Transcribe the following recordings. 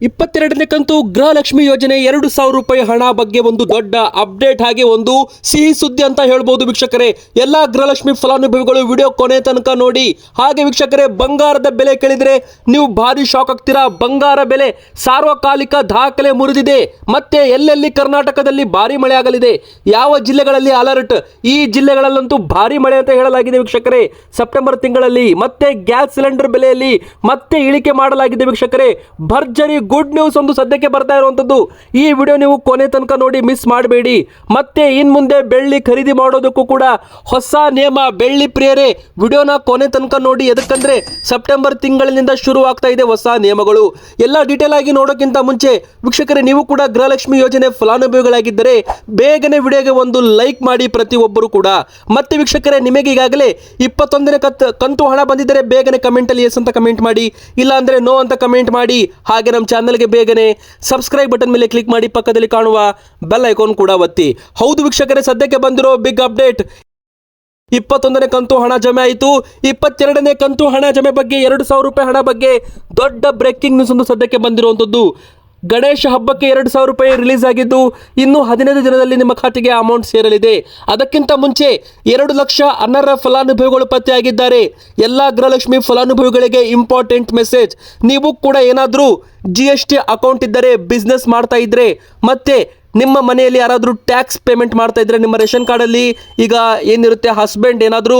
22ನೇ ಕಂತು ಗೃಹಲಕ್ಷ್ಮಿ ಯೋಜನೆ 2,000 ರೂಪಾಯಿ ಹಣ ಬಗ್ಗೆ ಒಂದು ದೊಡ್ಡ ಅಪ್ಡೇಟ್ ಹಾಗೆ ಒಂದು ಸಿಹಿ ಸುದ್ದಿ ಅಂತ ಹೇಳ್ಬೋದು ವೀಕ್ಷಕರೇ. ಎಲ್ಲಾ ಗೃಹಲಕ್ಷ್ಮಿ ಫಲಾನುಭವಿಗಳು ವಿಡಿಯೋ ಕೊನೆ ತನಕ ನೋಡಿ. ಹಾಗೆ ವೀಕ್ಷಕರೇ, ಬಂಗಾರದ ಬೆಲೆ ಕೇಳಿದ್ರೆ ನೀವು ಭಾರಿ ಶಾಕ್ ಆಗ್ತೀರಾ. ಬಂಗಾರ ಬೆಲೆ ಸಾರ್ವಕಾಲಿಕ ದಾಖಲೆ ಮುರಿದಿದೆ. ಮತ್ತೆ ಎಲ್ಲೆಲ್ಲಿ ಕರ್ನಾಟಕದಲ್ಲಿ ಭಾರಿ ಮಳೆ ಆಗಲಿದೆ, ಯಾವ ಜಿಲ್ಲೆಗಳಲ್ಲಿ ಅಲರ್ಟ್, ಈ ಜಿಲ್ಲೆಗಳಲ್ಲಂತೂ ಭಾರಿ ಮಳೆ ಅಂತ ಹೇಳಲಾಗಿದೆ ವೀಕ್ಷಕರೇ. ಸೆಪ್ಟೆಂಬರ್ ತಿಂಗಳಲ್ಲಿ ಮತ್ತೆ ಗ್ಯಾಸ್ ಸಿಲಿಂಡರ್ ಬೆಲೆಯಲ್ಲಿ ಮತ್ತೆ ಇಳಿಕೆ ಮಾಡಲಾಗಿದೆ ವೀಕ್ಷಕರೇ. ಭರ್ಜರಿ ಗುಡ್ ನ್ಯೂಸ್ ಒಂದು ಸದ್ಯಕ್ಕೆ ಬರ್ತಾ ಇರುವಂತದ್ದು. ಈ ವಿಡಿಯೋ ನೀವು ಕೊನೆ ತನಕ ನೋಡಿ, ಮಿಸ್ ಮಾಡಬೇಡಿ. ಮತ್ತೆ ಇನ್ ಮುಂದೆ ಬೆಳ್ಳಿ ಖರೀದಿ ಮಾಡೋದಕ್ಕೂ ಕೂಡ ಹೊಸ ನಿಯಮ. ಬೆಳ್ಳಿ ಪ್ರಿಯರೇ, ವಿಡಿಯೋನ ಕೊನೆ ತನಕ ನೋಡಿ. ಎದಕ್ಕಂದ್ರೆ ಸೆಪ್ಟೆಂಬರ್ ತಿಂಗಳಿನಿಂದ ಶುರು ಆಗ್ತಾ ಇದೆ ಹೊಸ ನಿಯಮಗಳು. ಎಲ್ಲ ಡೀಟೇಲ್ ಆಗಿ ನೋಡೋಕ್ಕಿಂತ ಮುಂಚೆ ವೀಕ್ಷಕರೇ, ನೀವು ಕೂಡ ಗೃಹಲಕ್ಷ್ಮಿ ಯೋಜನೆ ಫಲಾನುಭವಿಗಳಾಗಿದ್ದರೆ ಬೇಗನೆ ವಿಡಿಯೋಗೆ ಒಂದು ಲೈಕ್ ಮಾಡಿ ಪ್ರತಿಯೊಬ್ಬರು ಕೂಡ. ಮತ್ತೆ ವೀಕ್ಷಕರೇ, ನಿಮಗೆ ಈಗಾಗಲೇ 21ನೇ ಕಂತು ಹಣ ಬಂದಿದ್ದರೆ ಬೇಗನೆ ಕಮೆಂಟ್ ಅಲ್ಲಿ ಎಸ್ ಅಂತ ಕಮೆಂಟ್ ಮಾಡಿ, ಇಲ್ಲ ಅಂದ್ರೆ ನೋ ಅಂತ ಕಮೆಂಟ್ ಮಾಡಿ. ಹಾಗೆ ನಮ್ಮ ಚಾನಲ್ಗೆ ಬೇಗನೆ ಸಬ್ಸ್ಕ್ರೈಬ್ ಬಟನ್ ಮೇಲೆ ಕ್ಲಿಕ್ ಮಾಡಿ, ಪಕ್ಕದಲ್ಲಿ ಕಾಣುವ ಬೆಲ್ ಐಕಾನ್ ಕೂಡ ಒತ್ತಿ. ಹೌದು ವೀಕ್ಷಕರೇ, ಸದ್ಯಕ್ಕೆ ಬಂದಿರೋ ಬಿಗ್ ಅಪ್ಡೇಟ್. 21ನೇ ಕಂತು ಹಣ ಜಮೆ ಆಯಿತು. 22ನೇ ಕಂತು ಹಣ ಜಮೆ ಬಗ್ಗೆ 2,000 ರೂಪಾಯಿ ಹಣ ಬಗ್ಗೆ ದೊಡ್ಡ ಬ್ರೇಕಿಂಗ್ ನ್ಯೂಸ್ ಒಂದು ಸದ್ಯಕ್ಕೆ ಬಂದಿರುವಂಥದ್ದು. ಗಣೇಶ ಹಬ್ಬಕ್ಕೆ 2,000 ರೂಪಾಯಿ ರಿಲೀಸ್ ಆಗಿದ್ದು ಇನ್ನು 15 ದಿನದಲ್ಲಿ ನಿಮ್ಮ ಖಾತೆಗೆ ಅಮೌಂಟ್ ಸೇರಲಿದೆ. ಅದಕ್ಕಿಂತ ಮುಂಚೆ 2 ಲಕ್ಷ ಅನರ್ಹ ಫಲಾನುಭವಿಗಳು ಪತ್ತೆಯಾಗಿದ್ದಾರೆ. ಎಲ್ಲ ಗೃಹಲಕ್ಷ್ಮಿ ಫಲಾನುಭವಿಗಳಿಗೆ ಇಂಪಾರ್ಟೆಂಟ್ ಮೆಸೇಜ್. ನೀವು ಕೂಡ ಏನಾದರೂ GST ಅಕೌಂಟ್ ಇದ್ದರೆ, ಬಿಸ್ನೆಸ್ ಮಾಡ್ತಾ ಇದ್ರೆ, ಮತ್ತೆ ನಿಮ್ಮ ಮನೆಯಲ್ಲಿ ಯಾರಾದರೂ ಟ್ಯಾಕ್ಸ್ ಪೇಮೆಂಟ್ ಮಾಡ್ತಾ ಇದ್ರೆ, ನಿಮ್ಮ ರೇಷನ್ ಕಾರ್ಡಲ್ಲಿ ಈಗ ಏನಿರುತ್ತೆ, ಹಸ್ಬೆಂಡ್ ಏನಾದರೂ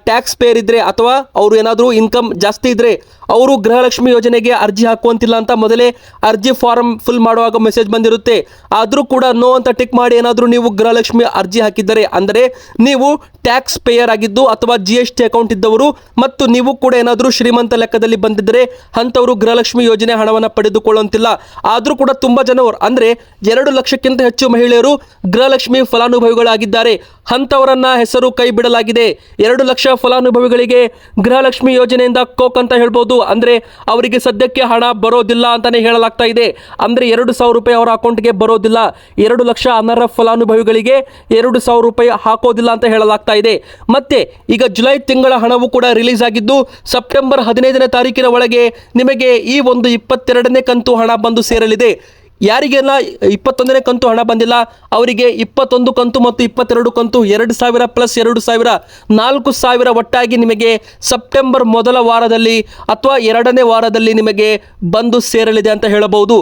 ಟ್ಯಾಕ್ಸ್ ಪೇಯರ್ ಇದ್ದರೆ ಅಥವಾ ಅವರು ಏನಾದರೂ ಇನ್ಕಮ್ ಜಾಸ್ತಿ ಇದ್ದರೆ ಅವರು ಗೃಹಲಕ್ಷ್ಮಿ ಯೋಜನೆಗೆ ಅರ್ಜಿ ಹಾಕುವಂತಿಲ್ಲ ಅಂತ ಮೊದಲೇ ಅರ್ಜಿ ಫಾರಂ ಫಿಲ್ ಮಾಡುವಾಗ ಮೆಸೇಜ್ ಬಂದಿರುತ್ತೆ. ಆದರೂ ಕೂಡ ನೋ ಅಂತ ಟಿಕ್ ಮಾಡಿ ಏನಾದರೂ ನೀವು ಗೃಹಲಕ್ಷ್ಮಿ ಅರ್ಜಿ ಹಾಕಿದ್ದರೆ, ಅಂದರೆ ನೀವು ಟ್ಯಾಕ್ಸ್ ಪೇಯರ್ ಆಗಿದ್ದು ಅಥವಾ GST ಅಕೌಂಟ್ ಇದ್ದವರು ಮತ್ತು ನೀವು ಕೂಡ ಏನಾದರೂ ಶ್ರೀಮಂತ ಲೆಕ್ಕದಲ್ಲಿ ಬಂದಿದ್ದರೆ ಅಂಥವರು ಗೃಹಲಕ್ಷ್ಮಿ ಯೋಜನೆ ಹಣವನ್ನು ಪಡೆದುಕೊಳ್ಳುವಂತಿಲ್ಲ. ಆದರೂ ಕೂಡ ತುಂಬ ಜನರು, ಅಂದರೆ 2 ಲಕ್ಷಕ್ಕಿಂತ ಹೆಚ್ಚು ಮಹಿಳೆಯರು ಗೃಹಲಕ್ಷ್ಮಿ ಫಲಾನುಭವಿಗಳಾಗಿದ್ದಾರೆ. ಅಂಥವರನ್ನ ಹೆಸರು ಕೈ ಬಿಡಲಾಗಿದೆ. 2 ಲಕ್ಷ ಫಲಾನುಭವಿಗಳಿಗೆ ಗೃಹಲಕ್ಷ್ಮಿ ಯೋಜನೆಯಿಂದ ಕೋಕ್ ಅಂತ ಹೇಳ್ಬೋದು. ಅಂದರೆ ಅವರಿಗೆ ಸದ್ಯಕ್ಕೆ ಹಣ ಬರೋದಿಲ್ಲ ಅಂತಾನೆ ಹೇಳಲಾಗ್ತಾ ಇದೆ. ಅಂದರೆ 2,000 ರೂಪಾಯಿ ಅವರ ಅಕೌಂಟ್ಗೆ ಬರೋದಿಲ್ಲ. 2 ಲಕ್ಷ ಅನರ್ಹ ಫಲಾನುಭವಿಗಳಿಗೆ 2,000 ರೂಪಾಯಿ ಹಾಕೋದಿಲ್ಲ ಅಂತ ಹೇಳಲಾಗ್ತಾ ಇದೆ. ಮತ್ತೆ ಈಗ ಜುಲೈ ತಿಂಗಳ ಹಣವು ಕೂಡ ರಿಲೀಸ್ ಆಗಿದ್ದು ಸೆಪ್ಟೆಂಬರ್ 15ನೇ ತಾರೀಕಿನ ಒಳಗೆ ನಿಮಗೆ ಈ ಒಂದು 22ನೇ ಕಂತು ಹಣ ಬಂದು ಸೇರಲಿದೆ. ಯಾರಿಗೆಲ್ಲ 21ನೇ ಕಂತು ಹಣ ಬಂದಿಲ್ಲ ಅವರಿಗೆ 21 ಕಂತು ಮತ್ತು 22 ಕಂತು 2,000 ಪ್ಲಸ್ 2,000 4,000 ಒಟ್ಟಾಗಿ ನಿಮಗೆ ಸೆಪ್ಟೆಂಬರ್ ಮೊದಲ ವಾರದಲ್ಲಿ ಅಥವಾ 2ನೇ ವಾರದಲ್ಲಿ ನಿಮಗೆ ಬಂದು ಸೇರಲಿದೆ ಅಂತ ಹೇಳಬಹುದು.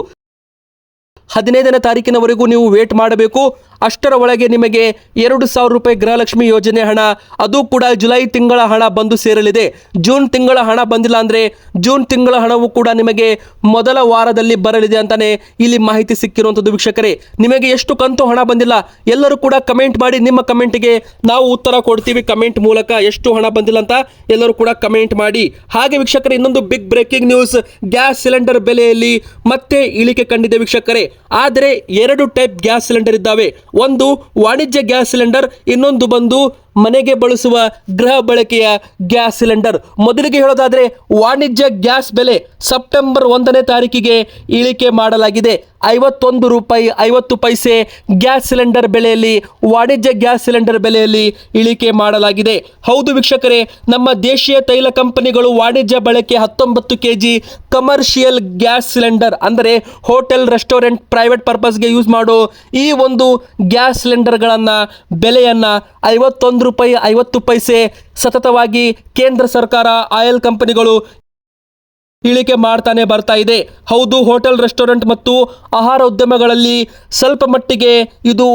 15ನೇ ತಾರೀಕಿನವರೆಗೂ ನೀವು ವೇಟ್ ಮಾಡಬೇಕು. ಅಷ್ಟರ ಒಳಗೆ ನಿಮಗೆ 2,000 ರೂಪಾಯಿ ಗೃಹಲಕ್ಷ್ಮಿ ಯೋಜನೆ ಹಣ, ಅದು ಕೂಡ ಜುಲೈ ತಿಂಗಳ ಹಣ ಬಂದು ಸೇರಲಿದೆ. ಜೂನ್ ತಿಂಗಳ ಹಣ ಬಂದಿಲ್ಲ ಅಂದರೆ ಜೂನ್ ತಿಂಗಳ ಹಣವು ಕೂಡ ನಿಮಗೆ ಮೊದಲ ವಾರದಲ್ಲಿ ಬರಲಿದೆ ಅಂತಾನೆ ಇಲ್ಲಿ ಮಾಹಿತಿ ಸಿಕ್ಕಿರುವಂಥದ್ದು. ವೀಕ್ಷಕರೇ, ನಿಮಗೆ ಎಷ್ಟು ಕಂತು ಹಣ ಬಂದಿಲ್ಲ ಎಲ್ಲರೂ ಕೂಡ ಕಮೆಂಟ್ ಮಾಡಿ. ನಿಮ್ಮ ಕಮೆಂಟ್ಗೆ ನಾವು ಉತ್ತರ ಕೊಡ್ತೀವಿ ಕಮೆಂಟ್ ಮೂಲಕ. ಎಷ್ಟು ಹಣ ಬಂದಿಲ್ಲ ಅಂತ ಎಲ್ಲರೂ ಕೂಡ ಕಮೆಂಟ್ ಮಾಡಿ. ಹಾಗೆ ವೀಕ್ಷಕರೇ, ಇನ್ನೊಂದು big breaking news. Gas cylinder ಬೆಲೆಯಲ್ಲಿ ಮತ್ತೆ ಇಳಿಕೆ ಕಂಡಿದೆ ವೀಕ್ಷಕರೇ. ಆದರೆ 2 ಟೈಪ್ ಗ್ಯಾಸ್ ಸಿಲಿಂಡರ್ ಇದ್ದಾವೆ. ಒಂದು ವಾಣಿಜ್ಯ ಗ್ಯಾಸ್ ಸಿಲಿಂಡರ್, ಇನ್ನೊಂದು ಬಂದು ಮನೆಗೆ ಬಳಸುವ ಗೃಹ ಬಳಕೆಯ ಗ್ಯಾಸ್ ಸಿಲಿಂಡರ್. ಮೊದಲಿಗೆ ಹೇಳೋದಾದ್ರೆ ವಾಣಿಜ್ಯ ಗ್ಯಾಸ್ ಬೆಲೆ ಸೆಪ್ಟೆಂಬರ್ 1ನೇ ತಾರೀಕಿಗೆ ಇಳಿಕೆ ಮಾಡಲಾಗಿದೆ. 51 ರೂಪಾಯಿ 50 ಪೈಸೆ ಗ್ಯಾಸ್ ಸಿಲಿಂಡರ್ ಬೆಲೆಯಲ್ಲಿ, ವಾಣಿಜ್ಯ ಗ್ಯಾಸ್ ಸಿಲಿಂಡರ್ ಬೆಲೆಯಲ್ಲಿ ಇಳಿಕೆ ಮಾಡಲಾಗಿದೆ. ಹೌದು ವೀಕ್ಷಕರೇ, ನಮ್ಮ ದೇಶೀಯ ತೈಲ ಕಂಪನಿಗಳು ವಾಣಿಜ್ಯ ಬಳಕೆ 19 kg ಕಮರ್ಷಿಯಲ್ ಗ್ಯಾಸ್ ಸಿಲಿಂಡರ್, ಅಂದರೆ ಹೋಟೆಲ್, ರೆಸ್ಟೋರೆಂಟ್, ಪ್ರೈವೇಟ್ ಪರ್ಪಸ್ಗೆ ಯೂಸ್ ಮಾಡೋ ಈ ಒಂದು ಗ್ಯಾಸ್ ಸಿಲಿಂಡರ್ಗಳನ್ನು ಬೆಲೆಯನ್ನು 51 ರೂಪಾಯಿ 50 ಪೈಸೆ ಸತತವಾಗಿ ಕೇಂದ್ರ ಸರ್ಕಾರ, ಆಯಿಲ್ ಕಂಪನಿಗಳು ಇಳಿಕೆ ಮಾಡ್ತಾನೆ ಬರ್ತಾ ಇದೆ. ಹೌದು, ಹೋಟೆಲ್, ರೆಸ್ಟೋರೆಂಟ್ ಮತ್ತು ಆಹಾರ ಉದ್ಯಮಗಳಲ್ಲಿ ಸ್ವಲ್ಪ ಮಟ್ಟಿಗೆ ಇದು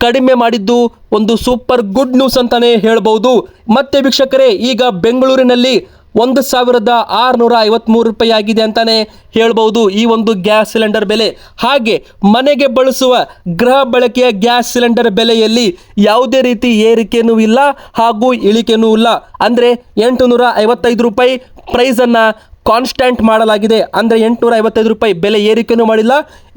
ಕಡಿಮೆ ಮಾಡಿದ್ದು ಒಂದು ಸೂಪರ್ ಗುಡ್ ನ್ಯೂಸ್ ಅಂತಾನೆ ಹೇಳ್ಬೋದು. ಮತ್ತೆ ವೀಕ್ಷಕರೇ, ಈಗ ಬೆಂಗಳೂರಿನಲ್ಲಿ 1,653 ರೂಪಾಯಿ ಆಗಿದೆ ಅಂತಾನೆ ಹೇಳ್ಬೋದು ಈ ಒಂದು ಗ್ಯಾಸ್ ಸಿಲಿಂಡರ್ ಬೆಲೆ. ಹಾಗೆ ಮನೆಗೆ ಬಳಸುವ ಗೃಹ ಬಳಕೆಯ ಗ್ಯಾಸ್ ಸಿಲಿಂಡರ್ ಬೆಲೆಯಲ್ಲಿ ಯಾವುದೇ ರೀತಿ ಏರಿಕೆನೂ ಇಲ್ಲ ಹಾಗೂ ಇಳಿಕೆನೂ ಇಲ್ಲ. ಅಂದರೆ 855 ರೂಪಾಯಿ ಪ್ರೈಸನ್ನು ಕಾನ್ಸ್ಟೆಂಟ್ ಮಾಡಲಾಗಿದೆ. ಅಂದರೆ 855 ರೂಪಾಯಿ ಬೆಲೆ ಏರಿಕೆನೂ ಮಾಡಿಲ್ಲ,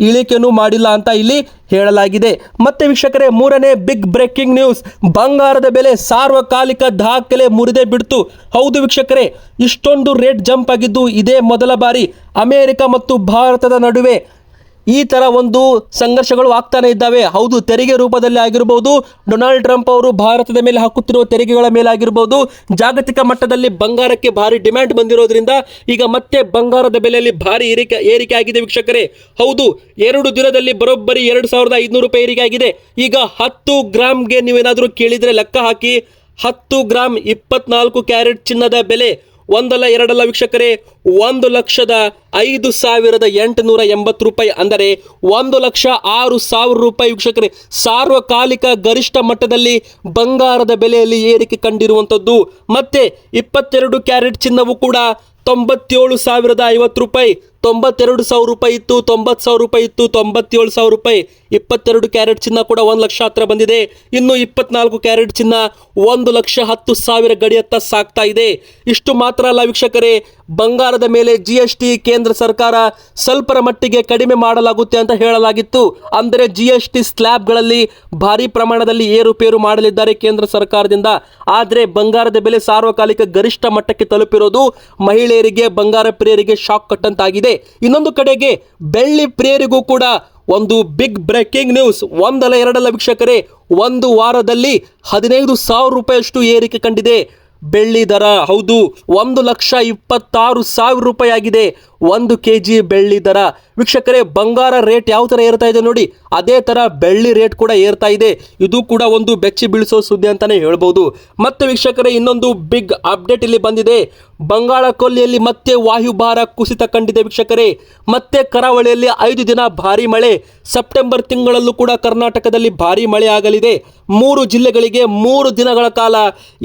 ಇಳಿಕೆನೂ ಮಾಡಿಲ್ಲ ಅಂತ ಇಲ್ಲಿ ಹೇಳಲಾಗಿದೆ. ಮತ್ತೆ ವೀಕ್ಷಕರೇ, 3ನೇ ಬಿಗ್ ಬ್ರೇಕಿಂಗ್ ನ್ಯೂಸ್. ಬಂಗಾರದ ಬೆಲೆ ಸಾರ್ವಕಾಲಿಕ ದಾಖಲೆ ಮುರಿದೇ ಬಿಡ್ತು. ಹೌದು ವೀಕ್ಷಕರೇ, ಇಷ್ಟೊಂದು ರೇಟ್ ಜಂಪ್ ಆಗಿದ್ದು ಇದೇ ಮೊದಲ ಬಾರಿ. ಅಮೆರಿಕ ಮತ್ತು ಭಾರತದ ನಡುವೆ ಈ ತರ ಒಂದು ಸಂಘರ್ಷಗಳು ಆಗ್ತಾನೆ ಇದ್ದಾವೆ. ಹೌದು, ತೆರಿಗೆ ರೂಪದಲ್ಲಿ ಆಗಿರಬಹುದು, ಡೊನಾಲ್ಡ್ ಟ್ರಂಪ್ ಅವರು ಭಾರತದ ಮೇಲೆ ಹಾಕುತ್ತಿರುವ ತೆರಿಗೆಗಳ ಮೇಲೆ ಆಗಿರಬಹುದು, ಜಾಗತಿಕ ಮಟ್ಟದಲ್ಲಿ ಬಂಗಾರಕ್ಕೆ ಭಾರಿ ಡಿಮ್ಯಾಂಡ್ ಬಂದಿರೋದ್ರಿಂದ ಈಗ ಮತ್ತೆ ಬಂಗಾರದ ಬೆಲೆಯಲ್ಲಿ ಭಾರಿ ಏರಿಕೆ ಆಗಿದೆ ವೀಕ್ಷಕರೇ. ಹೌದು, 2 ದಿನದಲ್ಲಿ ಬರೋಬ್ಬರಿ 2500 ರೂಪಾಯಿ ಏರಿಕೆ ಆಗಿದೆ. ಈಗ 10 ಗ್ರಾಮ್ಗೆ ನೀವೇನಾದರೂ ಕೇಳಿದರೆ ಲೆಕ್ಕ ಹಾಕಿ, 10 ಗ್ರಾಮ್ 24 ಕ್ಯಾರೆಟ್ ಚಿನ್ನದ ಬೆಲೆ ಒಂದಲ್ಲ ಎರಡಲ್ಲ ವೀಕ್ಷಕರೇ, 1,05,880 ರೂಪಾಯಿ, ಅಂದರೆ 1,06,000 ರೂಪಾಯಿ ವೀಕ್ಷಕರೇ. ಸಾರ್ವಕಾಲಿಕ ಗರಿಷ್ಠ ಮಟ್ಟದಲ್ಲಿ ಬಂಗಾರದ ಬೆಲೆಯಲ್ಲಿ ಏರಿಕೆ ಕಂಡಿರುವಂಥದ್ದು. ಮತ್ತೆ 22 ಕ್ಯಾರೆಟ್ ಚಿನ್ನವು ಕೂಡ 97,050 ರೂಪಾಯಿ, 92,000 ರೂಪಾಯಿ ಇತ್ತು, 90,000 ರೂಪಾಯಿ ಇತ್ತು, 97,000 ರೂಪಾಯಿ. 22 ಕ್ಯಾರೆಟ್ ಚಿನ್ನ ಕೂಡ 1 ಲಕ್ಷ ಹತ್ರ ಬಂದಿದೆ. ಇನ್ನು 24 ಕ್ಯಾರೆಟ್ ಚಿನ್ನ 1,10,000 ಗಡಿಯತ್ತ ಸಾಗ್ತಾ ಇದೆ. ಇಷ್ಟು ಮಾತ್ರ ಅಲ್ಲ ವೀಕ್ಷಕರೇ, ಬಂಗಾರದ ಮೇಲೆ GST ಕೇಂದ್ರ ಸರ್ಕಾರ ಸ್ವಲ್ಪರ ಮಟ್ಟಿಗೆ ಕಡಿಮೆ ಮಾಡಲಾಗುತ್ತೆ ಅಂತ ಹೇಳಲಾಗಿತ್ತು. ಅಂದರೆ GST ಸ್ಲ್ಯಾಬ್ಗಳಲ್ಲಿ ಭಾರಿ ಪ್ರಮಾಣದಲ್ಲಿ ಏರುಪೇರು ಮಾಡಲಿದ್ದಾರೆ ಕೇಂದ್ರ ಸರ್ಕಾರದಿಂದ. ಆದರೆ ಬಂಗಾರದ ಬೆಲೆ ಸಾರ್ವಕಾಲಿಕ ಗರಿಷ್ಠ ಮಟ್ಟಕ್ಕೆ ತಲುಪಿರೋದು ಮಹಿಳೆಯರಿಗೆ, ಬಂಗಾರ ಪ್ರಿಯರಿಗೆ ಶಾಕ್ ಕಟ್ಟಂತಾಗಿದೆ. ಇನ್ನೊಂದು ಕಡೆಗೆ ಬೆಳ್ಳಿ ಪ್ರಿಯರಿಗೂ ಕೂಡ ಒಂದು ಬಿಗ್ ಬ್ರೇಕಿಂಗ್ ನ್ಯೂಸ್. ಒಂದಲ್ಲ ಎರಡಲ್ಲ ವೀಕ್ಷಕರೇ, ಒಂದು ವಾರದಲ್ಲಿ 15,000 ರೂಪಾಯಿಯಷ್ಟು ಏರಿಕೆ ಕಂಡಿದೆ ಬೆಳ್ಳಿ ದರ. ಹೌದು, 1,26,000 ರೂಪಾಯಿ ಆಗಿದೆ 1 kg ಬೆಳ್ಳಿ ದರ ವೀಕ್ಷಕರೇ. ಬಂಗಾರ ರೇಟ್ ಯಾವ ಥರ ಏರ್ತಾ ಇದೆ ನೋಡಿ, ಅದೇ ಥರ ಬೆಳ್ಳಿ ರೇಟ್ ಕೂಡ ಏರ್ತಾ ಇದೆ. ಇದು ಕೂಡ ಒಂದು ಬೆಚ್ಚಿ ಬೀಳಿಸೋ ಸುದ್ದಿ ಅಂತಾನೆ ಹೇಳ್ಬೋದು. ಮತ್ತೆ ವೀಕ್ಷಕರೇ, ಇನ್ನೊಂದು ಬಿಗ್ ಅಪ್ಡೇಟ್ ಇಲ್ಲಿ ಬಂದಿದೆ. ಬಂಗಾಳ ಕೊಲ್ಲಿಯಲ್ಲಿ ಮತ್ತೆ ವಾಯುಭಾರ ಕುಸಿತ ಕಂಡಿದೆ ವೀಕ್ಷಕರೇ. ಮತ್ತೆ ಕರಾವಳಿಯಲ್ಲಿ 5 ದಿನ ಭಾರಿ ಮಳೆ. ಸೆಪ್ಟೆಂಬರ್ ತಿಂಗಳಲ್ಲೂ ಕೂಡ ಕರ್ನಾಟಕದಲ್ಲಿ ಭಾರಿ ಮಳೆ ಆಗಲಿದೆ. 3 ಜಿಲ್ಲೆಗಳಿಗೆ 3 ದಿನಗಳ ಕಾಲ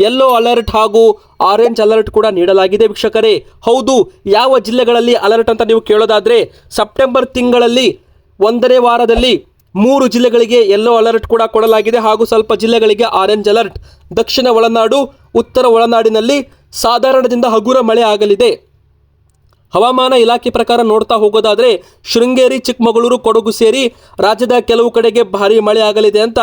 ಯೆಲ್ಲೋ ಅಲರ್ಟ್ ಹಾಗೂ ಆರೆಂಜ್ ಅಲರ್ಟ್ ಕೂಡ ನೀಡಲಾಗಿದೆ ವೀಕ್ಷಕರೇ. ಹೌದು, ಯಾವ ಜಿಲ್ಲೆಗಳಲ್ಲಿ ಅಲರ್ಟ್ ಅಂತ ನೀವು ಕೇಳೋದಾದ್ರೆ, ಸೆಪ್ಟೆಂಬರ್ ತಿಂಗಳಲ್ಲಿ 1ನೇ ವಾರದಲ್ಲಿ 3 ಜಿಲ್ಲೆಗಳಿಗೆ ಯೆಲ್ಲೋ ಅಲರ್ಟ್ ಕೂಡ ಕೊಡಲಾಗಿದೆ ಹಾಗೂ ಸ್ವಲ್ಪ ಜಿಲ್ಲೆಗಳಿಗೆ ಆರೆಂಜ್ ಅಲರ್ಟ್. ದಕ್ಷಿಣ ಒಳನಾಡು, ಉತ್ತರ ಒಳನಾಡಿನಲ್ಲಿ ಸಾಧಾರಣದಿಂದ ಹಗುರ ಮಳೆ ಆಗಲಿದೆ. ಹವಾಮಾನ ಇಲಾಖೆ ಪ್ರಕಾರ ನೋಡ್ತಾ ಹೋಗೋದಾದ್ರೆ, ಶೃಂಗೇರಿ, ಚಿಕ್ಕಮಗಳೂರು, ಕೊಡಗು ಸೇರಿ ರಾಜ್ಯದ ಕೆಲವು ಕಡೆಗೆ ಭಾರಿ ಮಳೆ ಆಗಲಿದೆ ಅಂತ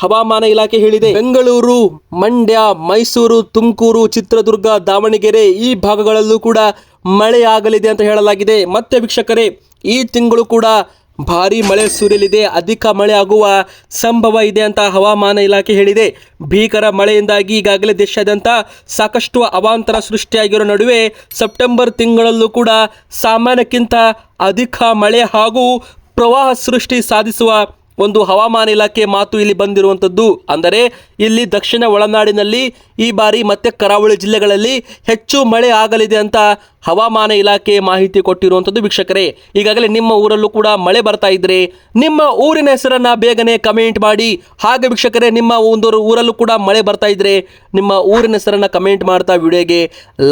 ಹವಾಮಾನ ಇಲಾಖೆ ಹೇಳಿದೆ. ಬೆಂಗಳೂರು, ಮಂಡ್ಯ, ಮೈಸೂರು, ತುಮಕೂರು, ಚಿತ್ರದುರ್ಗ, ದಾವಣಗೆರೆ ಈ ಭಾಗಗಳಲ್ಲೂ ಕೂಡ ಮಳೆ ಆಗಲಿದೆ ಅಂತ ಹೇಳಲಾಗಿದೆ. ಮತ್ತೆ ವೀಕ್ಷಕರೇ, ಈ ತಿಂಗಳು ಕೂಡ ಭಾರಿ ಮಳೆ ಸುರಿಯಲಿದೆ, ಅಧಿಕ ಮಳೆ ಆಗುವ ಸಂಭವ ಇದೆ ಅಂತ ಹವಾಮಾನ ಇಲಾಖೆ ಹೇಳಿದೆ. ಭೀಕರ ಮಳೆಯಿಂದಾಗಿ ಈಗಾಗಲೇ ದೇಶಾದ್ಯಂತ ಸಾಕಷ್ಟು ಅವಾಂತರ ಸೃಷ್ಟಿಯಾಗಿರೋ ನಡುವೆ ಸೆಪ್ಟೆಂಬರ್ ತಿಂಗಳಲ್ಲೂ ಕೂಡ ಸಾಮಾನ್ಯಕ್ಕಿಂತ ಅಧಿಕ ಮಳೆ ಹಾಗೂ ಪ್ರವಾಹ ಸೃಷ್ಟಿ ಸಾಧಿಸುವ ಒಂದು ಹವಾಮಾನ ಇಲಾಖೆ ಮಾತು ಇಲ್ಲಿ ಬಂದಿರುವಂಥದ್ದು. ಅಂದರೆ ಇಲ್ಲಿ ದಕ್ಷಿಣ ಒಳನಾಡಿನಲ್ಲಿ ಈ ಬಾರಿ ಮತ್ತೆ ಕರಾವಳಿ ಜಿಲ್ಲೆಗಳಲ್ಲಿ ಹೆಚ್ಚು ಮಳೆ ಆಗಲಿದೆ ಅಂತ ಹವಾಮಾನ ಇಲಾಖೆ ಮಾಹಿತಿ ಕೊಟ್ಟಿರುವಂಥದ್ದು ವೀಕ್ಷಕರೇ. ಈಗಾಗಲೇ ನಿಮ್ಮ ಊರಲ್ಲೂ ಕೂಡ ಮಳೆ ಬರ್ತಾ ಇದ್ರೆ ನಿಮ್ಮ ಊರಿನ ಹೆಸರನ್ನ ಬೇಗನೆ ಕಮೆಂಟ್ ಮಾಡಿ. ಹಾಗೆ ವೀಕ್ಷಕರೇ, ನಿಮ್ಮ ಒಂದು ಊರಲ್ಲೂ ಕೂಡ ಮಳೆ ಬರ್ತಾ ಇದ್ರೆ ನಿಮ್ಮ ಊರಿನ ಹೆಸರನ್ನ ಕಮೆಂಟ್ ಮಾಡ್ತಾ ವಿಡಿಯೋಗೆ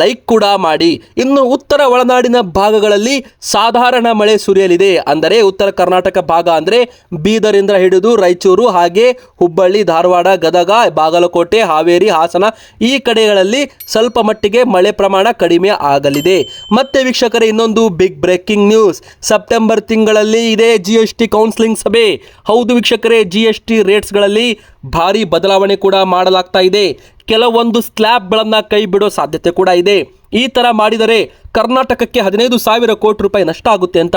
ಲೈಕ್ ಕೂಡ ಮಾಡಿ. ಇನ್ನು ಉತ್ತರ ಒಳನಾಡಿನ ಭಾಗಗಳಲ್ಲಿ ಸಾಧಾರಣ ಮಳೆ ಸುರಿಯಲಿದೆ. ಅಂದರೆ ಉತ್ತರ ಕರ್ನಾಟಕ ಭಾಗ ಅಂದರೆ ಬೀದರಿಂದ ಹಿಡಿದು ರಾಯಚೂರು, ಹಾಗೆ ಹುಬ್ಬಳ್ಳಿ, ಧಾರವಾಡ, ಗದಗ, ಬಾಗಲಕೋಟೆ, ಹಾವೇರಿ, ಹಾಸನ ಈ ಕಡೆಗಳಲ್ಲಿ ಸ್ವಲ್ಪ ಮಟ್ಟಿಗೆ ಮಳೆ ಪ್ರಮಾಣ ಕಡಿಮೆ ಆಗಲಿದೆ. ಮತ್ತೆ ವೀಕ್ಷಕರೇ, ಇನ್ನೊಂದು ಬಿಗ್ ಬ್ರೇಕಿಂಗ್ ನ್ಯೂಸ್. ಸೆಪ್ಟೆಂಬರ್ ತಿಂಗಳಲ್ಲಿ ಇದೆ GST ಕೌನ್ಸಿಲಿಂಗ್ ಸಭೆ. ಹೌದು ವೀಕ್ಷಕರೇ, GST ರೇಟ್ಸ್ಗಳಲ್ಲಿ ಭಾರಿ ಬದಲಾವಣೆ ಕೂಡ ಮಾಡಲಾಗ್ತಾ ಇದೆ. ಕೆಲವೊಂದು ಸ್ಲ್ಯಾಬ್ಗಳನ್ನು ಕೈ ಬಿಡೋ ಸಾಧ್ಯತೆ ಕೂಡ ಇದೆ. ಈ ತರ ಮಾಡಿದರೆ ಕರ್ನಾಟಕಕ್ಕೆ 15,000 ಕೋಟಿ ರೂಪಾಯಿ ನಷ್ಟ ಆಗುತ್ತೆ ಅಂತ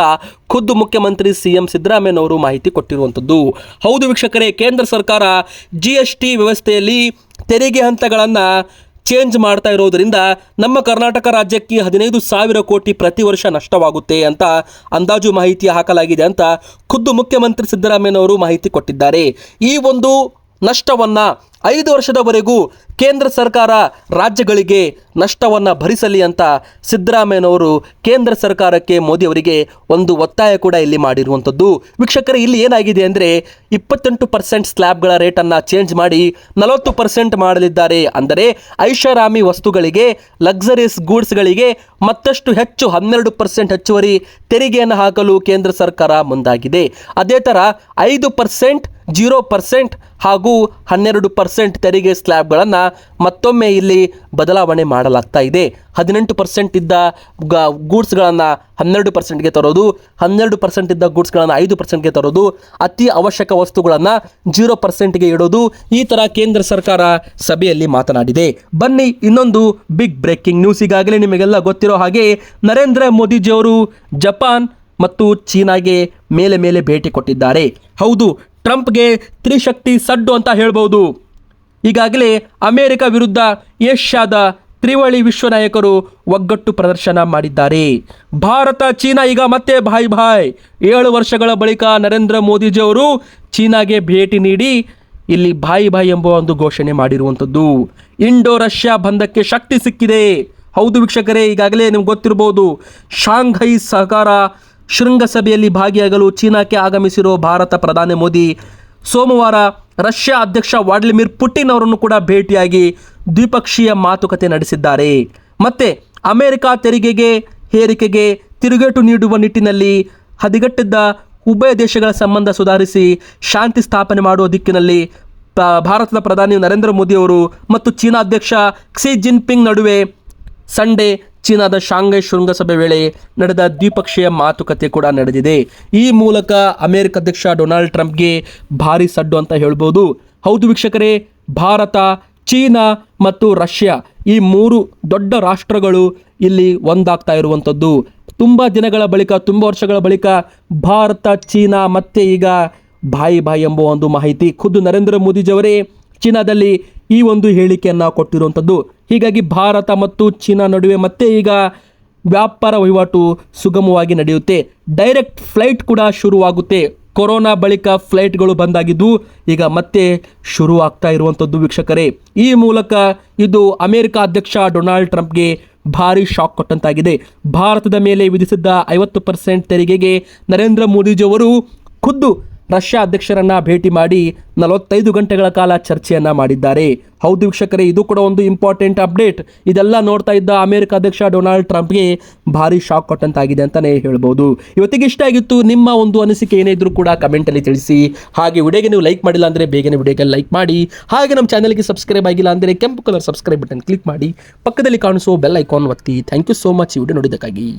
ಖುದ್ದು ಮುಖ್ಯಮಂತ್ರಿ CM ಸಿದ್ದರಾಮಯ್ಯನವರು ಮಾಹಿತಿ ಕೊಟ್ಟಿರುವಂಥದ್ದು. ಹೌದು ವೀಕ್ಷಕರೇ, ಕೇಂದ್ರ ಸರ್ಕಾರ GST ವ್ಯವಸ್ಥೆಯಲ್ಲಿ ತೆರಿಗೆ ಹಂತಗಳನ್ನು ಚೇಂಜ್ ಮಾಡ್ತಾ ಇರೋದ್ರಿಂದ ನಮ್ಮ ಕರ್ನಾಟಕ ರಾಜ್ಯಕ್ಕೆ 15,000 ಕೋಟಿ ಪ್ರತಿ ವರ್ಷ ನಷ್ಟವಾಗುತ್ತೆ ಅಂತ ಅಂದಾಜು ಮಾಹಿತಿ ಹಾಕಲಾಗಿದೆ ಅಂತ ಖುದ್ದು ಮುಖ್ಯಮಂತ್ರಿ ಸಿದ್ದರಾಮಯ್ಯನವರು ಮಾಹಿತಿ ಕೊಟ್ಟಿದ್ದಾರೆ. ಈ ಒಂದು ನಷ್ಟವನ್ನು 5 ವರ್ಷದವರೆಗೂ ಕೇಂದ್ರ ಸರ್ಕಾರ ರಾಜ್ಯಗಳಿಗೆ ನಷ್ಟವನ್ನು ಭರಿಸಲಿ ಅಂತ ಸಿದ್ದರಾಮಯ್ಯನವರು ಕೇಂದ್ರ ಸರ್ಕಾರಕ್ಕೆ, ಮೋದಿ ಅವರಿಗೆ ಒಂದು ಒತ್ತಾಯ ಕೂಡ ಇಲ್ಲಿ ಮಾಡಿರುವಂಥದ್ದು. ವೀಕ್ಷಕರೇ, ಇಲ್ಲಿ ಏನಾಗಿದೆ ಅಂದರೆ 28% ಸ್ಲ್ಯಾಬ್ಗಳ ರೇಟನ್ನು ಚೇಂಜ್ ಮಾಡಿ 40% ಮಾಡಲಿದ್ದಾರೆ. ಅಂದರೆ ಐಷಾರಾಮಿ ವಸ್ತುಗಳಿಗೆ, ಲಕ್ಸರೀಸ್ ಗೂಡ್ಸ್ಗಳಿಗೆ ಮತ್ತಷ್ಟು ಹೆಚ್ಚು 12% ಹೆಚ್ಚುವರಿ ತೆರಿಗೆಯನ್ನು ಹಾಕಲು ಕೇಂದ್ರ ಸರ್ಕಾರ ಮುಂದಾಗಿದೆ. ಅದೇ ಥರ 5%, 0% ಹಾಗೂ 12% ತೆರಿಗೆ ಸ್ಲ್ಯಾಬ್ಗಳನ್ನು ಮತ್ತೊಮ್ಮೆ ಇಲ್ಲಿ ಬದಲಾವಣೆ ಮಾಡಲಾಗ್ತಾ ಇದೆ. 18% ಇದ್ದ ಗೂಡ್ಸ್ಗಳನ್ನು 12%ಗೆ ತರೋದು, 12% ಇದ್ದ ಗೂಡ್ಸ್ಗಳನ್ನು 5%ಗೆ ತರೋದು, ಅತಿ ಅವಶ್ಯಕ ವಸ್ತುಗಳನ್ನು 0%ಗೆ ಇಡೋದು. ಈ ಥರ ಕೇಂದ್ರ ಸರ್ಕಾರ ಸಭೆಯಲ್ಲಿ ಮಾತನಾಡಿದೆ. ಬನ್ನಿ ಇನ್ನೊಂದು ಬಿಗ್ ಬ್ರೇಕಿಂಗ್ ನ್ಯೂಸ್. ಈಗಾಗಲೇ ನಿಮಗೆಲ್ಲ ಗೊತ್ತಿರೋ ಹಾಗೆ ನರೇಂದ್ರ ಮೋದಿಜಿಯವರು ಜಪಾನ್ ಮತ್ತು ಚೀನಾಗೆ ಮೇಲೆ ಮೇಲೆ ಭೇಟಿ ಕೊಟ್ಟಿದ್ದಾರೆ. ಹೌದು, ಟ್ರಂಪ್ಗೆ ತ್ರಿಶಕ್ತಿ ಸಡ್ಡು ಅಂತ ಹೇಳ್ಬೋದು. ಈಗಾಗಲೇ ಅಮೆರಿಕ ವಿರುದ್ಧ ಏಷ್ಯಾದ ತ್ರಿವಳಿ ವಿಶ್ವ ನಾಯಕರು ಒಗ್ಗಟ್ಟು ಪ್ರದರ್ಶನ ಮಾಡಿದ್ದಾರೆ. ಭಾರತ ಚೀನಾ ಈಗ ಮತ್ತೆ ಭಾಯ್ ಭಾಯ್. 7 ವರ್ಷಗಳ ಬಳಿಕ ನರೇಂದ್ರ ಮೋದಿಜಿಯವರು ಚೀನಾಗೆ ಭೇಟಿ ನೀಡಿ ಇಲ್ಲಿ ಭಾಯ್ ಭಾಯ್ ಎಂಬ ಒಂದು ಘೋಷಣೆ ಮಾಡಿರುವಂಥದ್ದು. ಇಂಡೋ ರಷ್ಯಾ ಬಂಧಕ್ಕೆ ಶಕ್ತಿ ಸಿಕ್ಕಿದೆ. ಹೌದು ವೀಕ್ಷಕರೇ, ಈಗಾಗಲೇ ನಿಮ್ಗೆ ಗೊತ್ತಿರಬಹುದು, ಶಾಂಘೈ ಸಹಕಾರ ಶೃಂಗಸಭೆಯಲ್ಲಿ ಭಾಗಿಯಾಗಲು ಚೀನಾಕ್ಕೆ ಆಗಮಿಸಿರೋ ಭಾರತ ಪ್ರಧಾನಿ ಮೋದಿ ಸೋಮವಾರ ರಷ್ಯಾ ಅಧ್ಯಕ್ಷ ವ್ಲಾಡಿಮಿರ್ ಪುಟಿನ್ ಅವರನ್ನು ಕೂಡ ಭೇಟಿಯಾಗಿ ದ್ವಿಪಕ್ಷೀಯ ಮಾತುಕತೆ ನಡೆಸಿದ್ದಾರೆ. ಮತ್ತೆ ಅಮೆರಿಕ ತೆರಿಗೆಗೆ ಹೇರಿಕೆಗೆ ತಿರುಗೇಟು ನೀಡುವ ನಿಟ್ಟಿನಲ್ಲಿ ಹದಗೆಟ್ಟಿದ್ದ ಉಭಯ ದೇಶಗಳ ಸಂಬಂಧ ಸುಧಾರಿಸಿ ಶಾಂತಿ ಸ್ಥಾಪನೆ ಮಾಡುವ ದಿಕ್ಕಿನಲ್ಲಿ ಭಾರತದ ಪ್ರಧಾನಿ ನರೇಂದ್ರ ಮೋದಿಯವರು ಮತ್ತು ಚೀನಾ ಅಧ್ಯಕ್ಷ ಕ್ಸಿ ಜಿನ್ಪಿಂಗ್ ನಡುವೆ ಸಂಡೇ ಚೀನಾದ ಶಾಂಘೈ ಶೃಂಗಸಭೆ ವೇಳೆ ನಡೆದ ದ್ವಿಪಕ್ಷೀಯ ಮಾತುಕತೆ ಕೂಡ ನಡೆದಿದೆ. ಈ ಮೂಲಕ ಅಮೆರಿಕ ಅಧ್ಯಕ್ಷ ಡೊನಾಲ್ಡ್ ಟ್ರಂಪ್ಗೆ ಭಾರಿ ಸಡ್ಡು ಅಂತ ಹೇಳ್ಬೋದು. ಹೌದು ವೀಕ್ಷಕರೇ, ಭಾರತ, ಚೀನಾ ಮತ್ತು ರಷ್ಯಾ ಈ 3 ದೊಡ್ಡ ರಾಷ್ಟ್ರಗಳು ಇಲ್ಲಿ ಒಂದಾಗ್ತಾ ಇರುವಂಥದ್ದು. ತುಂಬ ದಿನಗಳ ಬಳಿಕ, ತುಂಬ ವರ್ಷಗಳ ಬಳಿಕ ಭಾರತ, ಚೀನಾ ಮತ್ತೆ ಈಗ ಭಾಯಿ ಭಾಯಿ ಎಂಬ ಒಂದು ಮಾಹಿತಿ ಖುದ್ದು ನರೇಂದ್ರ ಮೋದಿಜಿಯವರೇ ಚೀನಾದಲ್ಲಿ ಈ ಒಂದು ಹೇಳಿಕೆಯನ್ನು ಕೊಟ್ಟಿರುವಂಥದ್ದು. ಹೀಗಾಗಿ ಭಾರತ ಮತ್ತು ಚೀನಾ ನಡುವೆ ಮತ್ತೆ ಈಗ ವ್ಯಾಪಾರ ವಹಿವಾಟು ಸುಗಮವಾಗಿ ನಡೆಯುತ್ತೆ. ಡೈರೆಕ್ಟ್ ಫ್ಲೈಟ್ ಕೂಡ ಶುರುವಾಗುತ್ತೆ. ಕೊರೋನಾ ಬಳಿಕ ಫ್ಲೈಟ್ಗಳು ಬಂದಾಗಿದ್ದು ಈಗ ಮತ್ತೆ ಶುರು ಆಗ್ತಾ ಇರುವಂಥದ್ದು ವೀಕ್ಷಕರೇ. ಈ ಮೂಲಕ ಇದು ಅಮೆರಿಕ ಅಧ್ಯಕ್ಷ ಡೊನಾಲ್ಡ್ ಟ್ರಂಪ್ಗೆ ಭಾರಿ ಶಾಕ್ ಕೊಟ್ಟಂತಾಗಿದೆ. ಭಾರತದ ಮೇಲೆ ವಿಧಿಸಿದ್ದ 50% ತೆರಿಗೆಗೆ ನರೇಂದ್ರ ಮೋದಿಜಿಯವರು ಖುದ್ದು ರಷ್ಯಾ ಅಧ್ಯಕ್ಷರನ್ನ ಭೇಟಿ ಮಾಡಿ 45 ಗಂಟೆಗಳ ಕಾಲ ಚರ್ಚೆಯನ್ನ ಮಾಡಿದ್ದಾರೆ. ಹೌದು ವೀಕ್ಷಕರೇ, ಇದು ಕೂಡ ಒಂದು ಇಂಪಾರ್ಟೆಂಟ್ ಅಪ್ಡೇಟ್. ಇದೆಲ್ಲ ನೋಡ್ತಾ ಇದ್ದ ಅಮೆರಿಕ ಅಧ್ಯಕ್ಷ ಡೊನಾಲ್ಡ್ ಟ್ರಂಪ್ಗೆ ಭಾರಿ ಶಾಕ್ ಕೊಟ್ಟಂತಾಗಿದೆ ಅಂತಾನೆ ಹೇಳ್ಬೋದು. ಇವತ್ತಿಗೆ ಇಷ್ಟ ಆಗಿತ್ತು. ನಿಮ್ಮ ಒಂದು ಅನಿಸಿಕೆ ಏನೇ ಇದ್ರೂ ಕೂಡ ಕಮೆಂಟಲ್ಲಿ ತಿಳಿಸಿ. ಹಾಗೆ ವಿಡಿಯೋಗೆ ನೀವು ಲೈಕ್ ಮಾಡಿಲ್ಲ ಅಂದರೆ ಬೇಗನೆ ವಿಡಿಯೋಗೆ ಲೈಕ್ ಮಾಡಿ. ಹಾಗೆ ನಮ್ಮ ಚಾನಲ್ಗೆ ಸಬ್ಸ್ಕ್ರೈಬ್ ಆಗಿಲ್ಲ ಅಂದರೆ ಕೆಂಪು ಕಲರ್ ಸಬ್ಸ್ಕ್ರೈಬ್ ಬಟನ್ ಕ್ಲಿಕ್ ಮಾಡಿ, ಪಕ್ಕದಲ್ಲಿ ಕಾಣಿಸೋ ಬೆಲ್ ಐಕಾನ್ ಒತ್ತಿ. ಥ್ಯಾಂಕ್ ಯು ಸೋ ಮಚ್ ಈ ವಿಡಿಯೋ ನೋಡಿದ್ದಕ್ಕಾಗಿ.